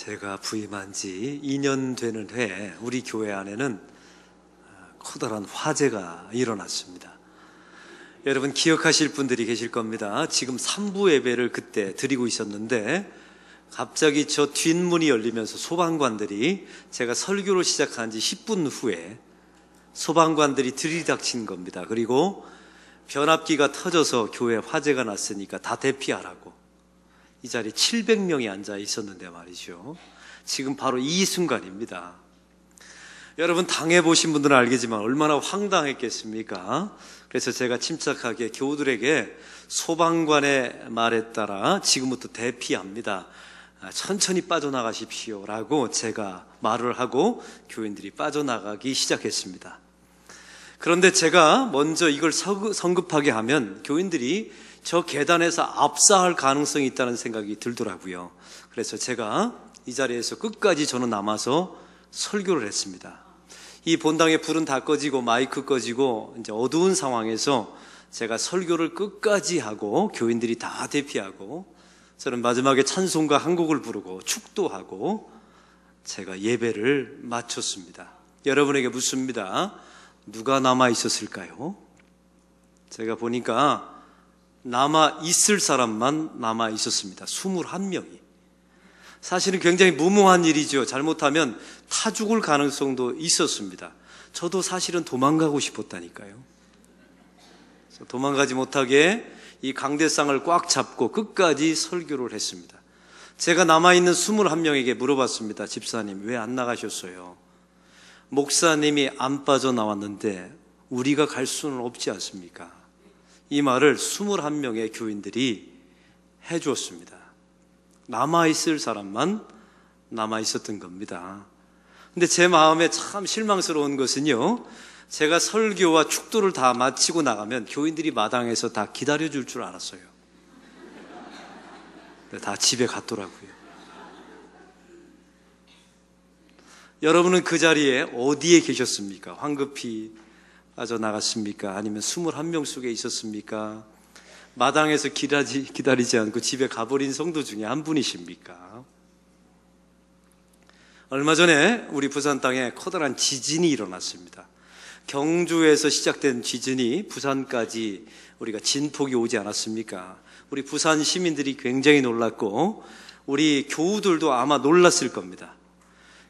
제가 부임한 지 2년 되는 해에 우리 교회 안에는 커다란 화재가 일어났습니다. 여러분 기억하실 분들이 계실 겁니다. 지금 3부 예배를 그때 드리고 있었는데 갑자기 저 뒷문이 열리면서 소방관들이, 제가 설교를 시작한 지 10분 후에 소방관들이 들이닥친 겁니다. 그리고 변압기가 터져서 교회에 화재가 났으니까 다 대피하라고. 이 자리에 700명이 앉아 있었는데 말이죠. 지금 바로 이 순간입니다. 여러분 당해보신 분들은 알겠지만 얼마나 황당했겠습니까? 그래서 제가 침착하게 교우들에게 소방관의 말에 따라 지금부터 대피합니다. 천천히 빠져나가십시오 라고 제가 말을 하고 교인들이 빠져나가기 시작했습니다. 그런데 제가 먼저 이걸 성급하게 하면 교인들이 저 계단에서 압사할 가능성이 있다는 생각이 들더라고요. 그래서 제가 이 자리에서 끝까지 저는 남아서 설교를 했습니다. 이 본당의 불은 다 꺼지고 마이크 꺼지고 이제 어두운 상황에서 제가 설교를 끝까지 하고 교인들이 다 대피하고 저는 마지막에 찬송가 한 곡을 부르고 축도하고 제가 예배를 마쳤습니다. 여러분에게 묻습니다. 누가 남아 있었을까요? 제가 보니까 남아 있을 사람만 남아 있었습니다. 21명이. 사실은 굉장히 무모한 일이죠. 잘못하면 타 죽을 가능성도 있었습니다. 저도 사실은 도망가고 싶었다니까요. 도망가지 못하게 이 강대상을 꽉 잡고 끝까지 설교를 했습니다. 제가 남아있는 21명에게 물어봤습니다. 집사님, 왜 안 나가셨어요? 목사님이 안 빠져나왔는데 우리가 갈 수는 없지 않습니까? 이 말을 21명의 교인들이 해주었습니다. 남아있을 사람만 남아있었던 겁니다. 근데 제 마음에 참 실망스러운 것은요, 제가 설교와 축도를 다 마치고 나가면 교인들이 마당에서 다 기다려줄 줄 알았어요. 다 집에 갔더라고요. 여러분은 그 자리에 어디에 계셨습니까? 황급히 빠져나갔습니까? 아니면 21명 속에 있었습니까? 마당에서 기다리지 않고 집에 가버린 성도 중에 한 분이십니까? 얼마 전에 우리 부산 땅에 커다란 지진이 일어났습니다. 경주에서 시작된 지진이 부산까지 우리가 진폭이 오지 않았습니까? 우리 부산 시민들이 굉장히 놀랐고 우리 교우들도 아마 놀랐을 겁니다.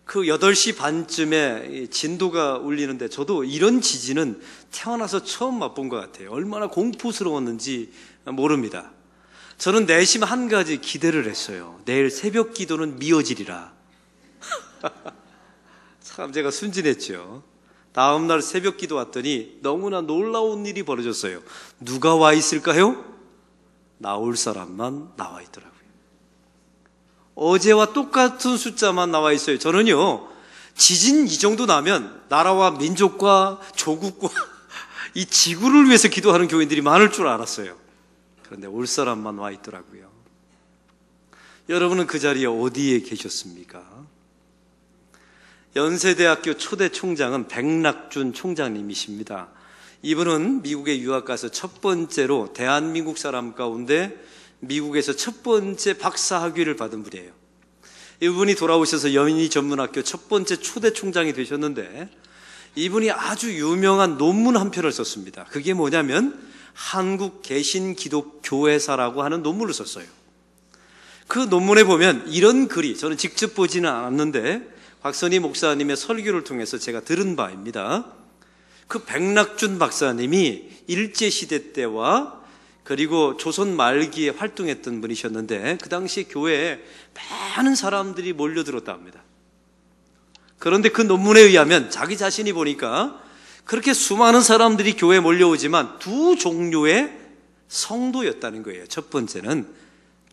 그 8시 반쯤에 진도가 울리는데 저도 이런 지진은 태어나서 처음 맛본 것 같아요. 얼마나 공포스러웠는지 모릅니다. 저는 내심 한 가지 기대를 했어요. 내일 새벽 기도는 미어지리라. 참 제가 순진했죠. 다음날 새벽 기도 왔더니 너무나 놀라운 일이 벌어졌어요. 누가 와 있을까요? 나올 사람만 나와 있더라고요. 어제와 똑같은 숫자만 나와 있어요. 저는요, 지진 이 정도 나면 나라와 민족과 조국과 이 지구를 위해서 기도하는 교인들이 많을 줄 알았어요. 그런데 올 사람만 와 있더라고요. 여러분은 그 자리에 어디에 계셨습니까? 연세대학교 초대 총장은 백낙준 총장님이십니다. 이분은 미국에 유학 가서 첫 번째로 대한민국 사람 가운데 미국에서 첫 번째 박사 학위를 받은 분이에요. 이분이 돌아오셔서 연희 전문학교 첫 번째 초대 총장이 되셨는데 이분이 아주 유명한 논문 한 편을 썼습니다. 그게 뭐냐면 한국 개신기독교회사라고 하는 논문을 썼어요. 그 논문에 보면 이런 글이, 저는 직접 보지는 않았는데 박선희 목사님의 설교를 통해서 제가 들은 바입니다. 그 백낙준 박사님이 일제시대 때와 그리고 조선 말기에 활동했던 분이셨는데 그 당시 교회에 많은 사람들이 몰려들었다 합니다. 그런데 그 논문에 의하면 자기 자신이 보니까 그렇게 수많은 사람들이 교회에 몰려오지만 두 종류의 성도였다는 거예요. 첫 번째는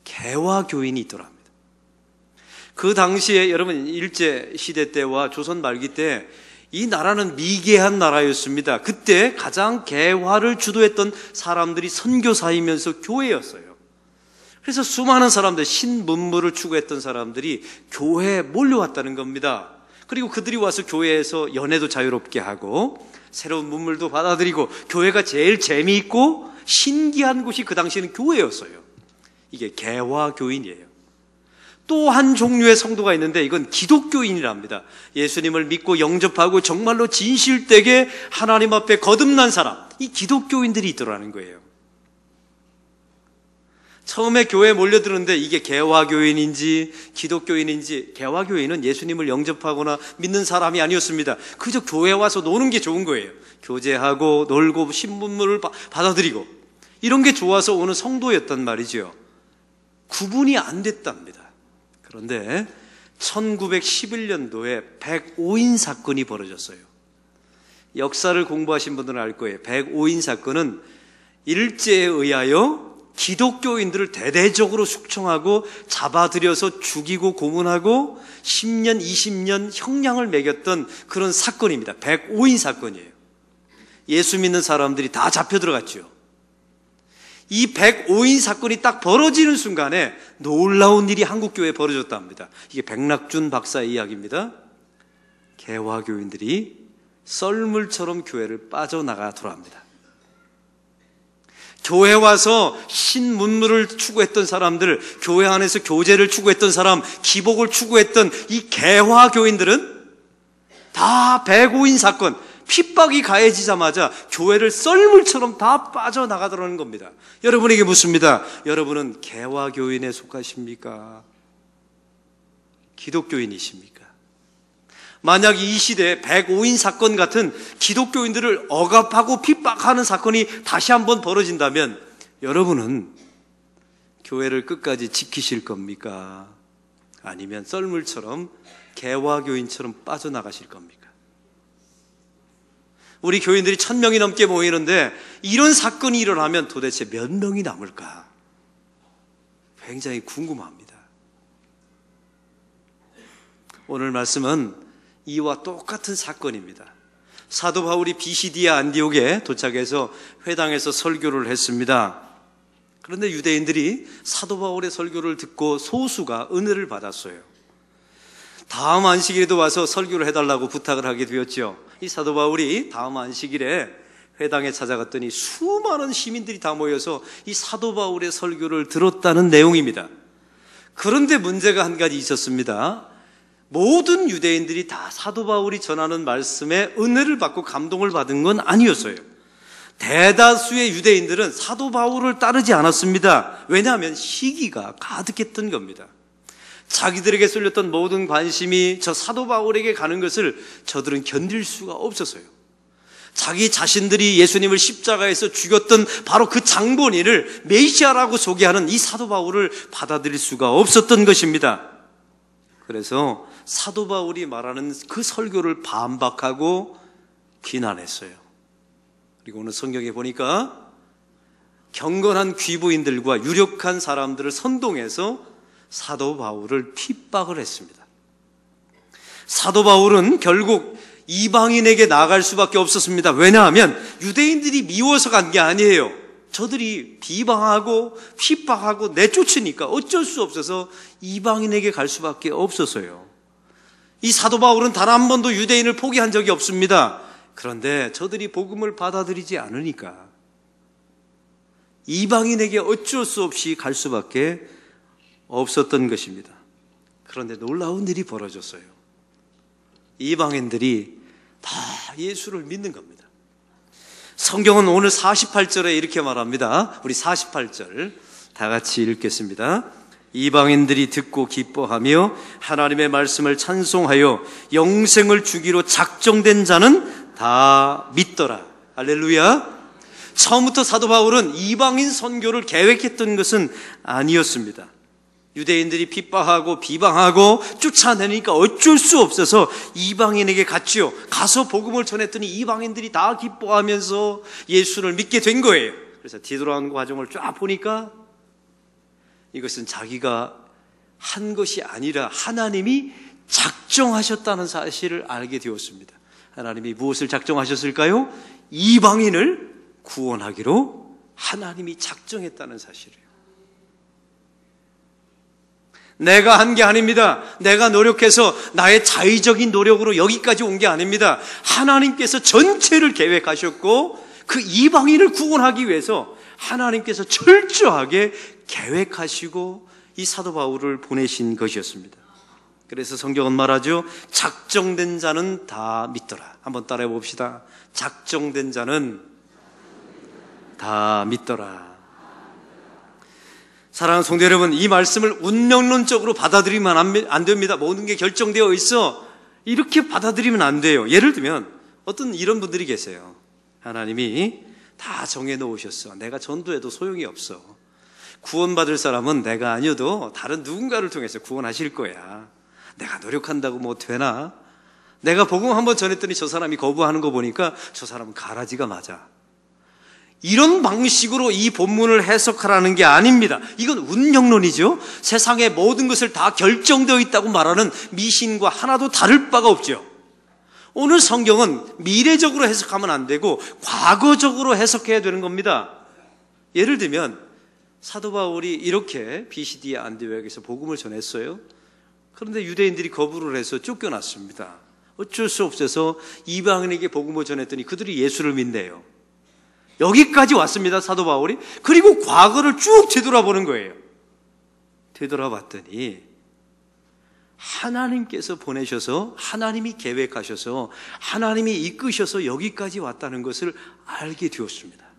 개화교인이 있더랍니다. 그 당시에 여러분 일제시대 때와 조선 말기 때 이 나라는 미개한 나라였습니다. 그때 가장 개화를 주도했던 사람들이 선교사이면서 교회였어요. 그래서 수많은 사람들, 신문물을 추구했던 사람들이 교회에 몰려왔다는 겁니다. 그리고 그들이 와서 교회에서 연애도 자유롭게 하고 새로운 문물도 받아들이고 교회가 제일 재미있고 신기한 곳이 그 당시에는 교회였어요. 이게 개화교인이에요. 또 한 종류의 성도가 있는데 이건 기독교인이랍니다. 예수님을 믿고 영접하고 정말로 진실되게 하나님 앞에 거듭난 사람, 이 기독교인들이 있더라는 거예요. 처음에 교회에 몰려드는데 이게 개화교인인지 기독교인인지, 개화교인은 예수님을 영접하거나 믿는 사람이 아니었습니다. 그저 교회에 와서 노는 게 좋은 거예요. 교제하고 놀고 신분물을 받아들이고 이런 게 좋아서 오는 성도였단 말이죠. 구분이 안 됐답니다. 그런데 1911년도에 105인 사건이 벌어졌어요. 역사를 공부하신 분들은 알 거예요. 105인 사건은 일제에 의하여 기독교인들을 대대적으로 숙청하고 잡아들여서 죽이고 고문하고 10년, 20년 형량을 매겼던 그런 사건입니다. 105인 사건이에요. 예수 믿는 사람들이 다 잡혀 들어갔죠. 이 105인 사건이 딱 벌어지는 순간에 놀라운 일이 한국교회에 벌어졌답니다. 이게 백낙준 박사의 이야기입니다. 개화교인들이 썰물처럼 교회를 빠져나가더라 합니다. 교회 와서 신문물을 추구했던 사람들, 교회 안에서 교제를 추구했던 사람, 기복을 추구했던 이 개화교인들은 다 105인 사건, 핍박이 가해지자마자 교회를 썰물처럼 다 빠져나가더라는 겁니다. 여러분에게 묻습니다. 여러분은 개화교인에 속하십니까? 기독교인이십니까? 만약 이 시대에 105인 사건 같은 기독교인들을 억압하고 핍박하는 사건이 다시 한번 벌어진다면 여러분은 교회를 끝까지 지키실 겁니까? 아니면 썰물처럼 개화교인처럼 빠져나가실 겁니까? 우리 교인들이 1000명이 넘게 모이는데 이런 사건이 일어나면 도대체 몇 명이 남을까? 굉장히 궁금합니다. 오늘 말씀은 이와 똑같은 사건입니다. 사도 바울이 비시디아 안디옥에 도착해서 회당에서 설교를 했습니다. 그런데 유대인들이 사도 바울의 설교를 듣고 소수가 은혜를 받았어요. 다음 안식일에도 와서 설교를 해달라고 부탁을 하게 되었죠. 이 사도 바울이 다음 안식일에 회당에 찾아갔더니 수많은 시민들이 다 모여서 이 사도 바울의 설교를 들었다는 내용입니다. 그런데 문제가 한 가지 있었습니다. 모든 유대인들이 다 사도 바울이 전하는 말씀에 은혜를 받고 감동을 받은 건 아니었어요. 대다수의 유대인들은 사도 바울을 따르지 않았습니다. 왜냐하면 시기가 가득했던 겁니다. 자기들에게 쏠렸던 모든 관심이 저 사도 바울에게 가는 것을 저들은 견딜 수가 없었어요. 자기 자신들이 예수님을 십자가에서 죽였던 바로 그 장본인을 메시아라고 소개하는 이 사도 바울을 받아들일 수가 없었던 것입니다. 그래서 사도 바울이 말하는 그 설교를 반박하고 비난했어요. 그리고 오늘 성경에 보니까 경건한 귀부인들과 유력한 사람들을 선동해서 사도 바울을 핍박을 했습니다. 사도 바울은 결국 이방인에게 나갈 수밖에 없었습니다. 왜냐하면 유대인들이 미워서 간 게 아니에요. 저들이 비방하고 핍박하고 내쫓으니까 어쩔 수 없어서 이방인에게 갈 수밖에 없었어요. 이 사도 바울은 단 한 번도 유대인을 포기한 적이 없습니다. 그런데 저들이 복음을 받아들이지 않으니까 이방인에게 어쩔 수 없이 갈 수밖에 없었던 것입니다. 그런데 놀라운 일이 벌어졌어요. 이방인들이 다 예수를 믿는 겁니다. 성경은 오늘 48절에 이렇게 말합니다. 우리 48절 다 같이 읽겠습니다. 이방인들이 듣고 기뻐하며 하나님의 말씀을 찬송하여 영생을 주기로 작정된 자는 다 믿더라. 할렐루야. 처음부터 사도 바울은 이방인 선교를 계획했던 것은 아니었습니다. 유대인들이 핍박하고 비방하고 쫓아내니까 어쩔 수 없어서 이방인에게 갔지요. 가서 복음을 전했더니 이방인들이 다 기뻐하면서 예수를 믿게 된 거예요. 그래서 뒤돌아온 과정을 쫙 보니까 이것은 자기가 한 것이 아니라 하나님이 작정하셨다는 사실을 알게 되었습니다. 하나님이 무엇을 작정하셨을까요? 이방인을 구원하기로 하나님이 작정했다는 사실이에요. 내가 한 게 아닙니다. 내가 노력해서 나의 자의적인 노력으로 여기까지 온 게 아닙니다. 하나님께서 전체를 계획하셨고 그 이방인을 구원하기 위해서 하나님께서 철저하게 계획하시고 이 사도 바울을 보내신 것이었습니다. 그래서 성경은 말하죠. 작정된 자는 다 믿더라. 한번 따라해 봅시다. 작정된 자는 다 믿더라. 사랑하는 성도 여러분, 이 말씀을 운명론적으로 받아들이면 안 됩니다. 모든 게 결정되어 있어. 이렇게 받아들이면 안 돼요. 예를 들면 어떤 이런 분들이 계세요. 하나님이 다 정해놓으셨어. 내가 전도해도 소용이 없어. 구원받을 사람은 내가 아니어도 다른 누군가를 통해서 구원하실 거야. 내가 노력한다고 뭐 되나? 내가 복음 한번 전했더니 저 사람이 거부하는 거 보니까 저 사람은 가라지가 맞아. 이런 방식으로 이 본문을 해석하라는 게 아닙니다. 이건 운명론이죠. 세상의 모든 것을 다 결정되어 있다고 말하는 미신과 하나도 다를 바가 없죠. 오늘 성경은 미래적으로 해석하면 안 되고 과거적으로 해석해야 되는 겁니다. 예를 들면 사도 바울이 이렇게 비시디아 안디옥에서 복음을 전했어요. 그런데 유대인들이 거부를 해서 쫓겨났습니다. 어쩔 수 없어서 이방인에게 복음을 전했더니 그들이 예수를 믿네요. 여기까지 왔습니다, 사도 바울이. 그리고 과거를 쭉 되돌아보는 거예요. 되돌아봤더니 하나님께서 보내셔서, 하나님이 계획하셔서, 하나님이 이끄셔서 여기까지 왔다는 것을 알게 되었습니다.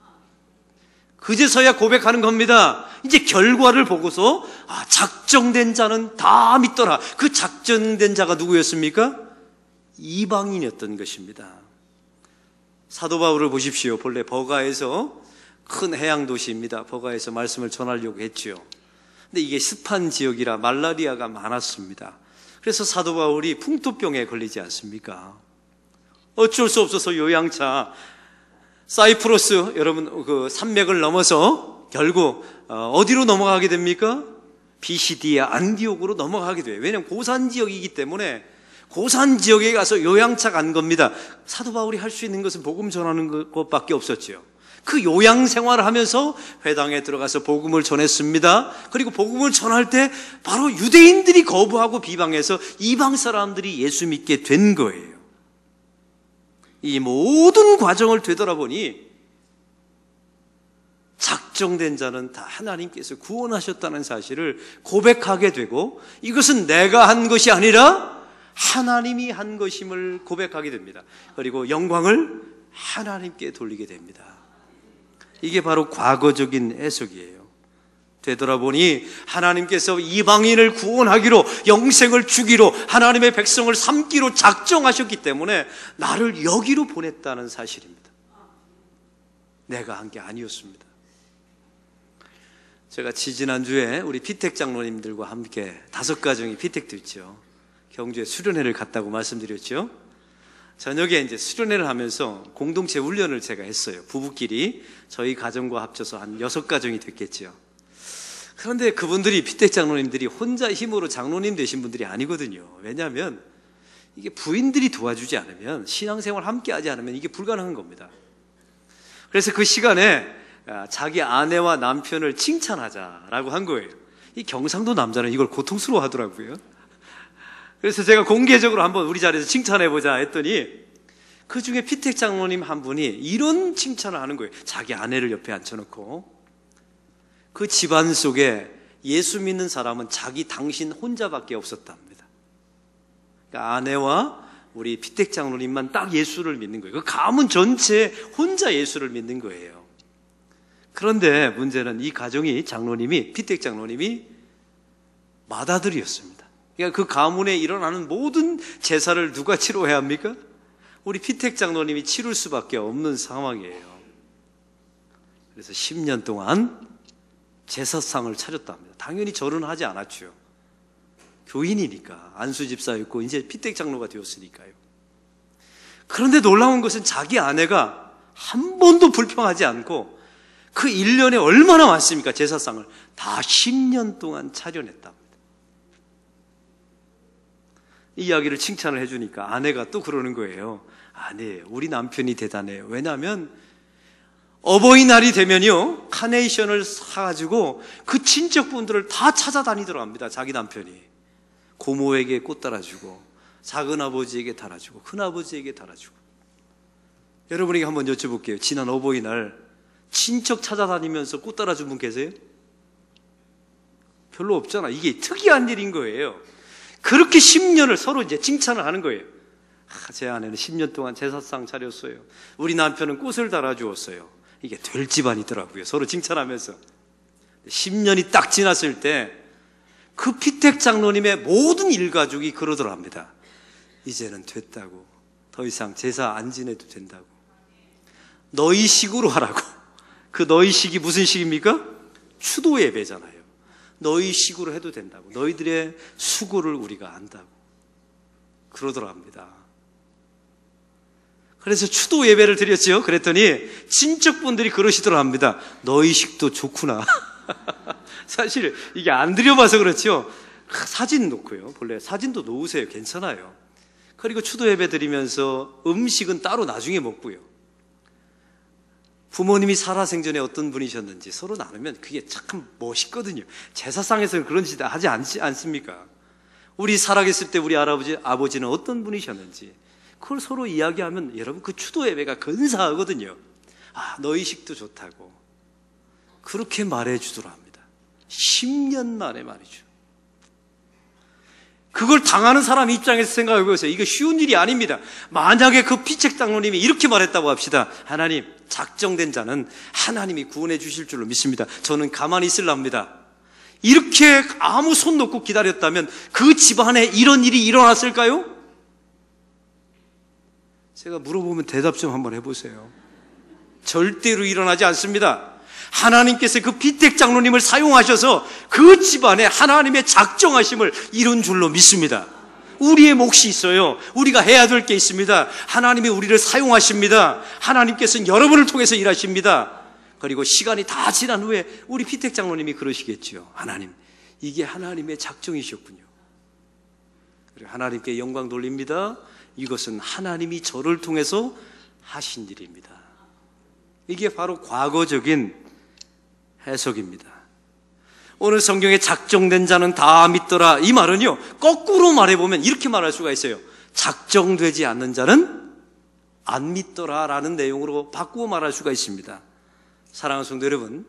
그제서야 고백하는 겁니다. 이제 결과를 보고서 작정된 자는 다 믿더라. 그 작정된 자가 누구였습니까? 이방인이었던 것입니다. 사도 바울을 보십시오. 본래 버가에서, 큰 해양 도시입니다. 버가에서 말씀을 전하려고 했죠. 근데 이게 습한 지역이라 말라리아가 많았습니다. 그래서 사도 바울이 풍토병에 걸리지 않습니까? 어쩔 수 없어서 요양차 사이프러스, 여러분 그 산맥을 넘어서 결국 어디로 넘어가게 됩니까? 비시디아 안디옥으로 넘어가게 돼요. 왜냐하면 고산 지역이기 때문에 고산 지역에 가서 요양차 간 겁니다. 사도 바울이 할 수 있는 것은 복음 전하는 것밖에 없었죠. 그 요양 생활을 하면서 회당에 들어가서 복음을 전했습니다. 그리고 복음을 전할 때 바로 유대인들이 거부하고 비방해서 이방 사람들이 예수 믿게 된 거예요. 이 모든 과정을 되돌아보니 작정된 자는 다 하나님께서 구원하셨다는 사실을 고백하게 되고, 이것은 내가 한 것이 아니라 하나님이 한 것임을 고백하게 됩니다. 그리고 영광을 하나님께 돌리게 됩니다. 이게 바로 과거적인 해석이에요. 되돌아보니 하나님께서 이방인을 구원하기로, 영생을 주기로, 하나님의 백성을 삼기로 작정하셨기 때문에 나를 여기로 보냈다는 사실입니다. 내가 한 게 아니었습니다. 제가 지지난주에 우리 피택 장로님들과 함께 5가정이 피택도 있죠. 경주에 수련회를 갔다고 말씀드렸죠. 저녁에 이제 수련회를 하면서 공동체 훈련을 제가 했어요. 부부끼리 저희 가정과 합쳐서 한 6가정이 됐겠죠. 그런데 그분들이, 피택 장로님들이 혼자 힘으로 장로님 되신 분들이 아니거든요. 왜냐하면 이게 부인들이 도와주지 않으면, 신앙생활 함께 하지 않으면 이게 불가능한 겁니다. 그래서 그 시간에 자기 아내와 남편을 칭찬하자라고 한 거예요. 이 경상도 남자는 이걸 고통스러워 하더라고요. 그래서 제가 공개적으로 한번 우리 자리에서 칭찬해보자 했더니 그 중에 피택 장로님 한 분이 이런 칭찬을 하는 거예요. 자기 아내를 옆에 앉혀놓고, 그 집안 속에 예수 믿는 사람은 당신 혼자밖에 없었답니다. 그러니까 아내와 우리 피택 장로님만 딱 예수를 믿는 거예요. 그 가문 전체 혼자 예수를 믿는 거예요. 그런데 문제는 이 가정이, 장로님이, 피택 장로님이 맏아들이었습니다. 그러니까 그 가문에 일어나는 모든 제사를 누가 치러야 합니까? 우리 피택 장로님이 치를 수밖에 없는 상황이에요. 그래서 10년 동안 제사상을 차렸답니다. 당연히 절은 하지 않았죠. 교인이니까, 안수집사였고 이제 피택 장로가 되었으니까요. 그런데 놀라운 것은 자기 아내가 한 번도 불평하지 않고 그 1년에 얼마나 많습니까? 제사상을 다 10년 동안 차려냈답니다. 이 이야기를 칭찬을 해주니까 아내가 또 그러는 거예요. 아니, 우리 남편이 대단해요. 왜냐하면 어버이날이 되면요, 카네이션을 사가지고 그 친척분들을 다 찾아다니더라 합니다. 자기 남편이 고모에게 꽃 달아주고, 작은아버지에게 달아주고, 큰아버지에게 달아주고. 여러분에게 한번 여쭤볼게요. 지난 어버이날 친척 찾아다니면서 꽃 달아준 분 계세요? 별로 없잖아. 이게 특이한 일인 거예요. 그렇게 10년을 서로 이제 칭찬을 하는 거예요. 제 아내는 10년 동안 제사상 차렸어요. 우리 남편은 꽃을 달아주었어요. 이게 될 집안이더라고요. 서로 칭찬하면서. 10년이 딱 지났을 때 그 피택 장로님의 모든 일가족이 그러더랍니다. 이제는 됐다고. 더 이상 제사 안 지내도 된다고. 너희 식으로 하라고. 그 너희 식이 무슨 식입니까? 추도 예배잖아요. 너희 식으로 해도 된다고. 너희들의 수고를 우리가 안다고. 그러더랍니다. 그래서 추도 예배를 드렸죠. 그랬더니 친척분들이 그러시더랍니다. 너희 식도 좋구나. 사실 이게 안 드려봐서 그렇죠. 사진 놓고요. 본래 사진도 놓으세요. 괜찮아요. 그리고 추도 예배 드리면서 음식은 따로 나중에 먹고요. 부모님이 살아생전에 어떤 분이셨는지 서로 나누면 그게 참 멋있거든요. 제사상에서는 그런 짓 하지 않습니까? 우리 살아계실 때 우리 아버지는 어떤 분이셨는지 그걸 서로 이야기하면 여러분 그 추도 예배가 근사하거든요. 아, 너희 식도 좋다고 그렇게 말해주더랍니다. 10년 만에 말이죠. 그걸 당하는 사람 입장에서 생각해 보세요. 이거 쉬운 일이 아닙니다. 만약에 그 피책 장로님이 이렇게 말했다고 합시다. 하나님, 작정된 자는 하나님이 구원해 주실 줄로 믿습니다. 저는 가만히 있으랍니다. 이렇게 아무 손 놓고 기다렸다면 그 집안에 이런 일이 일어났을까요? 제가 물어보면 대답 좀 한번 해보세요. 절대로 일어나지 않습니다. 하나님께서 그 피택 장로님을 사용하셔서 그 집안에 하나님의 작정하심을 이룬 줄로 믿습니다. 우리의 몫이 있어요. 우리가 해야 될 게 있습니다. 하나님이 우리를 사용하십니다. 하나님께서는 여러분을 통해서 일하십니다. 그리고 시간이 다 지난 후에 우리 피택 장로님이 그러시겠지요. 하나님, 이게 하나님의 작정이셨군요. 그리고 하나님께 영광 돌립니다. 이것은 하나님이 저를 통해서 하신 일입니다. 이게 바로 과거적인 해석입니다. 오늘 성경에 작정된 자는 다 믿더라. 이 말은요, 거꾸로 말해보면 이렇게 말할 수가 있어요. 작정되지 않는 자는 안 믿더라 라는 내용으로 바꾸어 말할 수가 있습니다. 사랑하는 성도 여러분,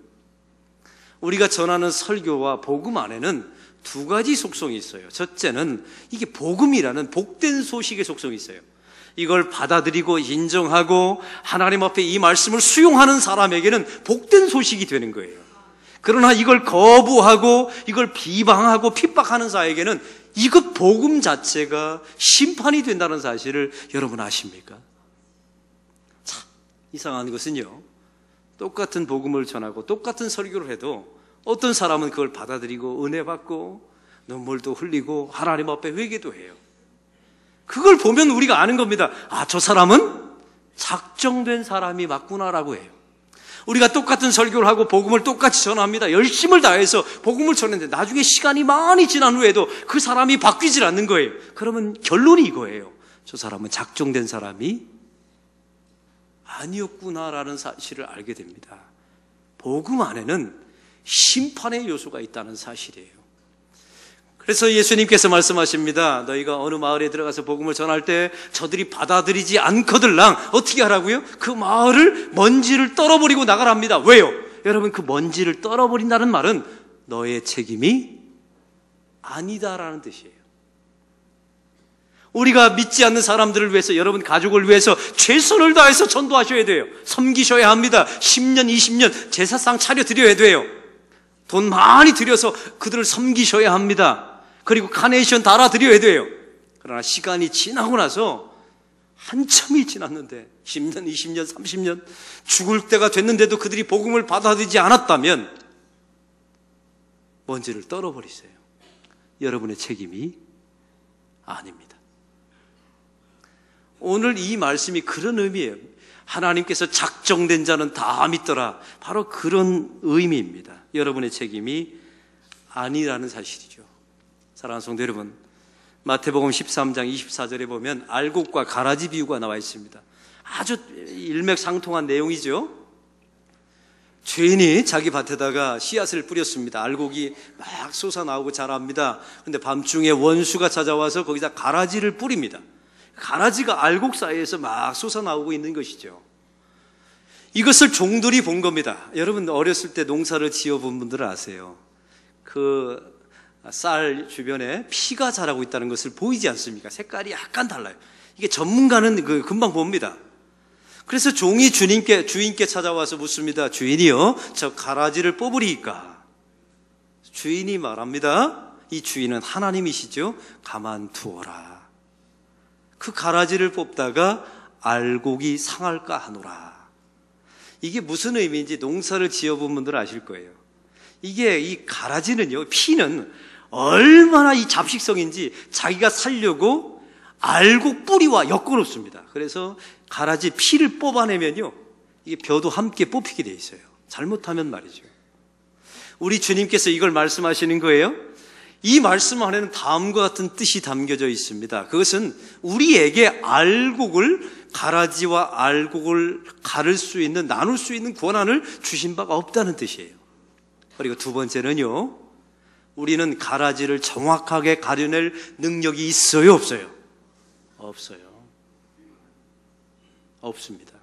우리가 전하는 설교와 복음 안에는 두 가지 속성이 있어요. 첫째는 이게 복음이라는 복된 소식의 속성이 있어요. 이걸 받아들이고 인정하고 하나님 앞에 이 말씀을 수용하는 사람에게는 복된 소식이 되는 거예요. 그러나 이걸 거부하고 이걸 비방하고 핍박하는 자에게는 이것 복음 자체가 심판이 된다는 사실을 여러분 아십니까? 참 이상한 것은요, 똑같은 복음을 전하고 똑같은 설교를 해도 어떤 사람은 그걸 받아들이고 은혜 받고 눈물도 흘리고 하나님 앞에 회개도 해요. 그걸 보면 우리가 아는 겁니다. 아, 저 사람은 작정된 사람이 맞구나라고 해요. 우리가 똑같은 설교를 하고 복음을 똑같이 전합니다. 열심을 다해서 복음을 전했는데 나중에 시간이 많이 지난 후에도 그 사람이 바뀌질 않는 거예요. 그러면 결론이 이거예요. 저 사람은 작정된 사람이 아니었구나라는 사실을 알게 됩니다. 복음 안에는 심판의 요소가 있다는 사실이에요. 그래서 예수님께서 말씀하십니다. 너희가 어느 마을에 들어가서 복음을 전할 때 저들이 받아들이지 않거들랑 어떻게 하라고요? 그 마을을 먼지를 떨어버리고 나가랍니다. 왜요? 여러분, 그 먼지를 떨어버린다는 말은 너의 책임이 아니다라는 뜻이에요. 우리가 믿지 않는 사람들을 위해서, 여러분 가족을 위해서 최선을 다해서 전도하셔야 돼요. 섬기셔야 합니다. 10년, 20년 제사상 차려드려야 돼요. 돈 많이 들여서 그들을 섬기셔야 합니다. 그리고 카네이션 달아드려야 돼요. 그러나 시간이 지나고 나서 한참이 지났는데 10년, 20년, 30년 죽을 때가 됐는데도 그들이 복음을 받아들이지 않았다면 먼지를 떨어버리세요. 여러분의 책임이 아닙니다. 오늘 이 말씀이 그런 의미예요. 하나님께서 작정된 자는 다 믿더라. 바로 그런 의미입니다. 여러분의 책임이 아니라는 사실이죠. 사랑하는 성도 여러분, 마태복음 13장 24절에 보면 알곡과 가라지 비유가 나와 있습니다. 아주 일맥상통한 내용이죠. 죄인이 자기 밭에다가 씨앗을 뿌렸습니다. 알곡이 막 솟아나오고 자랍니다. 그런데 밤중에 원수가 찾아와서 거기다 가라지를 뿌립니다. 가라지가 알곡 사이에서 막 솟아나오고 있는 것이죠. 이것을 종들이 본 겁니다. 여러분 어렸을 때 농사를 지어본 분들은 아세요. 그 쌀 주변에 피가 자라고 있다는 것을 보이지 않습니까? 색깔이 약간 달라요. 이게 전문가는 금방 봅니다. 그래서 종이 주인께 찾아와서 묻습니다. 주인이요, 저 가라지를 뽑으리이까? 주인이 말합니다. 이 주인은 하나님이시죠. 가만두어라. 그 가라지를 뽑다가 알곡이 상할까 하노라. 이게 무슨 의미인지 농사를 지어본 분들은 아실 거예요. 이게 이 가라지는요, 피는 얼마나 이 잡식성인지 자기가 살려고 알곡 뿌리와 엮어놓습니다. 그래서 가라지 피를 뽑아내면요, 이게 벼도 함께 뽑히게 돼 있어요. 잘못하면 말이죠. 우리 주님께서 이걸 말씀하시는 거예요. 이 말씀 안에는 다음과 같은 뜻이 담겨져 있습니다. 그것은 우리에게 가라지와 알곡을 가를 수 있는, 나눌 수 있는 권한을 주신 바가 없다는 뜻이에요. 그리고 두 번째는요, 우리는 가라지를 정확하게 가려낼 능력이 있어요, 없어요? 없어요. 없습니다.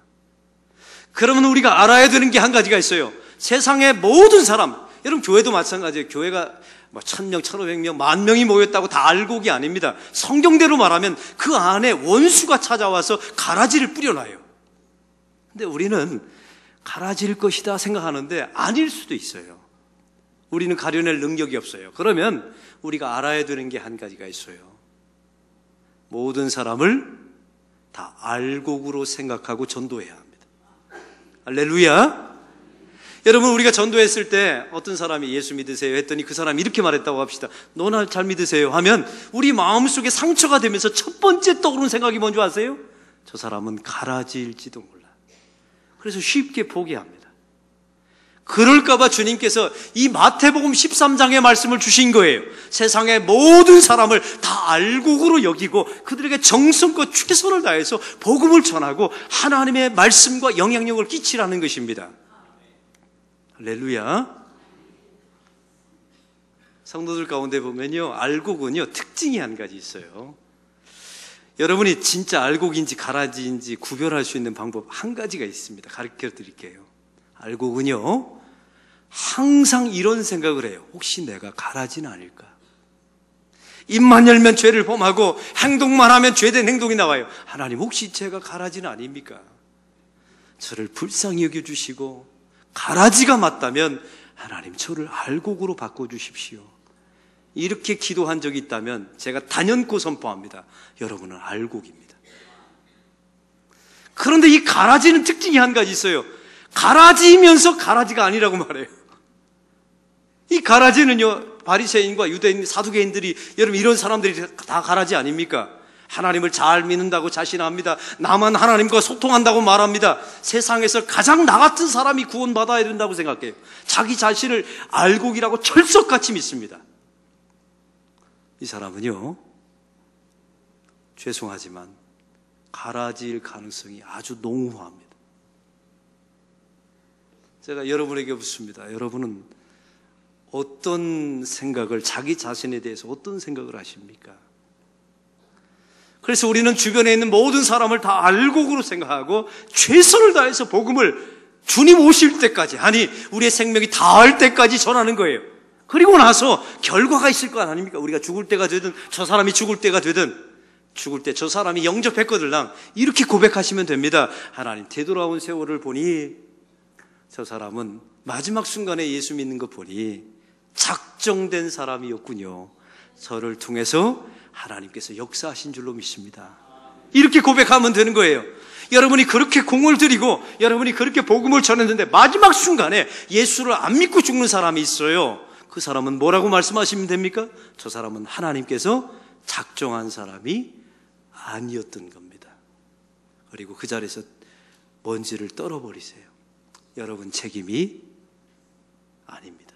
그러면 우리가 알아야 되는 게 한 가지가 있어요. 세상의 모든 사람, 여러분 교회도 마찬가지예요. 교회가 1000명, 1500명, 10,000명이 모였다고 다 알곡이 아닙니다. 성경대로 말하면 그 안에 원수가 찾아와서 가라지를 뿌려놔요. 근데 우리는 가라지일 것이다 생각하는데 아닐 수도 있어요. 우리는 가려낼 능력이 없어요. 그러면 우리가 알아야 되는 게 한 가지가 있어요. 모든 사람을 다 알곡으로 생각하고 전도해야 합니다. 할렐루야. 여러분, 우리가 전도했을 때 어떤 사람이 예수 믿으세요 했더니 그 사람이 이렇게 말했다고 합시다. 너 날 잘 믿으세요 하면 우리 마음속에 상처가 되면서 첫 번째 떠오르는 생각이 뭔지 아세요? 저 사람은 가라지일지도 몰라. 그래서 쉽게 포기합니다. 그럴까봐 주님께서 이 마태복음 13장의 말씀을 주신 거예요. 세상의 모든 사람을 다 알곡으로 여기고 그들에게 정성껏 최선을 다해서 복음을 전하고 하나님의 말씀과 영향력을 끼치라는 것입니다. 할렐루야. 성도들 가운데 보면요, 알곡은요, 특징이 한 가지 있어요. 여러분이 진짜 알곡인지 가라지인지 구별할 수 있는 방법 한 가지가 있습니다. 가르쳐 드릴게요. 알곡은요, 항상 이런 생각을 해요. 혹시 내가 가라지는 아닐까? 입만 열면 죄를 범하고 행동만 하면 죄된 행동이 나와요. 하나님, 혹시 제가 가라지는 아닙니까? 저를 불쌍히 여겨주시고 가라지가 맞다면 하나님, 저를 알곡으로 바꿔주십시오. 이렇게 기도한 적이 있다면 제가 단연코 선포합니다. 여러분은 알곡입니다. 그런데 이 가라지는 특징이 한 가지 있어요. 가라지면서 가라지가 아니라고 말해요. 이 가라지는요, 바리새인과 유대인, 사두개인들이, 여러분 이런 사람들이 다 가라지 아닙니까? 하나님을 잘 믿는다고 자신합니다. 나만 하나님과 소통한다고 말합니다. 세상에서 가장 나 같은 사람이 구원받아야 된다고 생각해요. 자기 자신을 알곡이라고 철석같이 믿습니다. 이 사람은요, 죄송하지만 가라지일 가능성이 아주 농후합니다. 제가 여러분에게 묻습니다. 여러분은 어떤 생각을, 자기 자신에 대해서 어떤 생각을 하십니까? 그래서 우리는 주변에 있는 모든 사람을 다 알곡으로 생각하고 최선을 다해서 복음을 주님 오실 때까지, 아니 우리의 생명이 다할 때까지 전하는 거예요. 그리고 나서 결과가 있을 거 아닙니까? 우리가 죽을 때가 되든 저 사람이 죽을 때가 되든, 죽을 때 저 사람이 영접했거들랑 이렇게 고백하시면 됩니다. 하나님, 되돌아온 세월을 보니 저 사람은 마지막 순간에 예수 믿는 것 보니 작정된 사람이었군요. 저를 통해서 하나님께서 역사하신 줄로 믿습니다. 이렇게 고백하면 되는 거예요. 여러분이 그렇게 공을 들이고 여러분이 그렇게 복음을 전했는데 마지막 순간에 예수를 안 믿고 죽는 사람이 있어요. 그 사람은 뭐라고 말씀하시면 됩니까? 저 사람은 하나님께서 작정한 사람이 아니었던 겁니다. 그리고 그 자리에서 먼지를 떨어버리세요. 여러분 책임이 아닙니다.